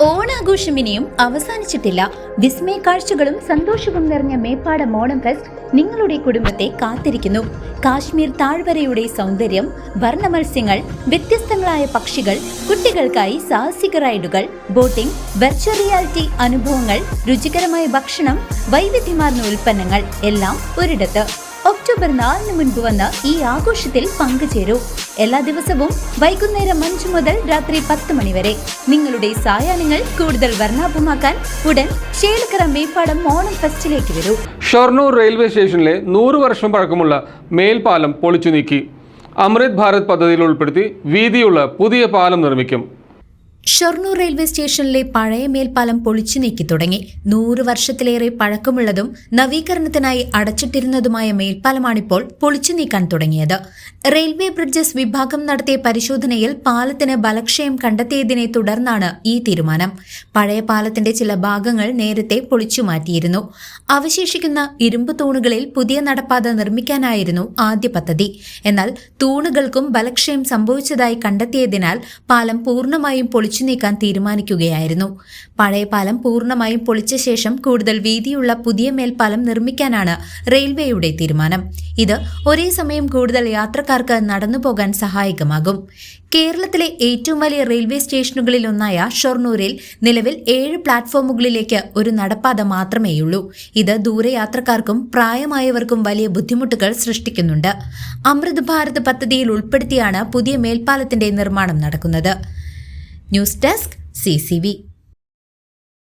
ഓണാഘോഷം ഇനിയും അവസാനിച്ചിട്ടില്ല. വിസ്മയ കാഴ്ചകളും സന്തോഷവും നിറഞ്ഞ മേപ്പാടം ഓണം ഫെസ്റ്റ് നിങ്ങളുടെ കുടുംബത്തെ കാത്തിരിക്കുന്നു. കാശ്മീർ താഴ്വരയുടെ സൗന്ദര്യം, വർണ്ണമത്സ്യങ്ങൾ, വ്യത്യസ്തങ്ങളായ പക്ഷികൾ, കുട്ടികൾക്കായി സാഹസിക റൈഡുകൾ, ബോട്ടിംഗ്, വെർച്വൽ റിയാലിറ്റി അനുഭവങ്ങൾ, രുചികരമായ ഭക്ഷണം, വൈവിധ്യമാർന്ന ഉൽപ്പന്നങ്ങൾ എല്ലാം ഒരിടത്ത്. ഒക്ടോബർ 4 മുൻപ് വന്ന് ഈ ആഘോഷത്തിൽ പങ്കുചേരൂ. എല്ലാ ദിവസവും വൈകുന്നേരം 5 മുതൽ രാത്രി 10 മണി വരെ. നിങ്ങളുടെ സായാഹ്നങ്ങൾ കൂടുതൽ വർണ്ണാഭമാക്കാൻ ഉടൻ ചേലക്കര മേപ്പാടം ഓണം ഫെസ്റ്റിലേക്ക് വരൂ. ഷൊർണൂർ റെയിൽവേ സ്റ്റേഷനിലെ 100 വർഷം പഴക്കമുള്ള മേൽപ്പാലം പൊളിച്ചു നീക്കി. അമൃത് ഭാരത് പദ്ധതിയിൽ ഉൾപ്പെടുത്തി വീതിയുള്ള പുതിയ പാലം നിർമ്മിക്കും. ഷൊർണൂർ റെയിൽവേ സ്റ്റേഷനിലെ പഴയ മേൽപ്പാലം പൊളിച്ചു നീക്കി തുടങ്ങി. 100 വർഷത്തിലേറെ പഴക്കമുള്ളതും നവീകരണത്തിനായി അടച്ചിട്ടിരുന്നതുമായ മേൽപ്പാലമാണിപ്പോൾ പൊളിച്ചു നീക്കാൻ തുടങ്ങിയത്. റെയിൽവേ ബ്രിഡ്ജസ് വിഭാഗം നടത്തിയ പരിശോധനയിൽ പാലത്തിന് ബലക്ഷയം കണ്ടെത്തിയതിനെ തുടർന്നാണ് ഈ തീരുമാനം. പഴയ പാലത്തിന്റെ ചില ഭാഗങ്ങൾ നേരത്തെ പൊളിച്ചു മാറ്റിയിരുന്നു. അവശേഷിക്കുന്ന ഇരുമ്പ് തൂണുകളിൽ പുതിയ നടപ്പാത നിർമ്മിക്കാനായിരുന്നു ആദ്യ പദ്ധതി. എന്നാൽ തൂണുകൾക്കും ബലക്ഷയം സംഭവിച്ചതായി കണ്ടെത്തിയതിനാൽ പാലം പൂർണ്ണമായും പൊളിച്ചു നീക്കാൻ തീരുമാനിക്കുകയായിരുന്നു. പഴയ പാലം പൂർണ്ണമായും പൊളിച്ച ശേഷം കൂടുതൽ വീതിയുള്ള പുതിയ മേൽപ്പാലം നിർമ്മിക്കാനാണ് റെയിൽവേയുടെ തീരുമാനം. ഇത് ഒരേ സമയം കൂടുതൽ യാത്രക്കാർക്ക് നടന്നുപോകാൻ സഹായകമാകും. കേരളത്തിലെ ഏറ്റവും വലിയ റെയിൽവേ സ്റ്റേഷനുകളിൽ ഒന്നായ ഷൊർണൂരിൽ നിലവിൽ 7 പ്ലാറ്റ്ഫോമുകളിലേക്ക് ഒരു നടപ്പാത മാത്രമേയുള്ളൂ. ഇത് ദൂരയാത്രക്കാർക്കും പ്രായമായവർക്കും വലിയ ബുദ്ധിമുട്ടുകൾ സൃഷ്ടിക്കുന്നുണ്ട്. അമൃത് ഭാരത് പദ്ധതിയിൽ ഉൾപ്പെടുത്തിയാണ് പുതിയ മേൽപ്പാലത്തിന്റെ നിർമ്മാണം നടക്കുന്നത്. News desk CCV.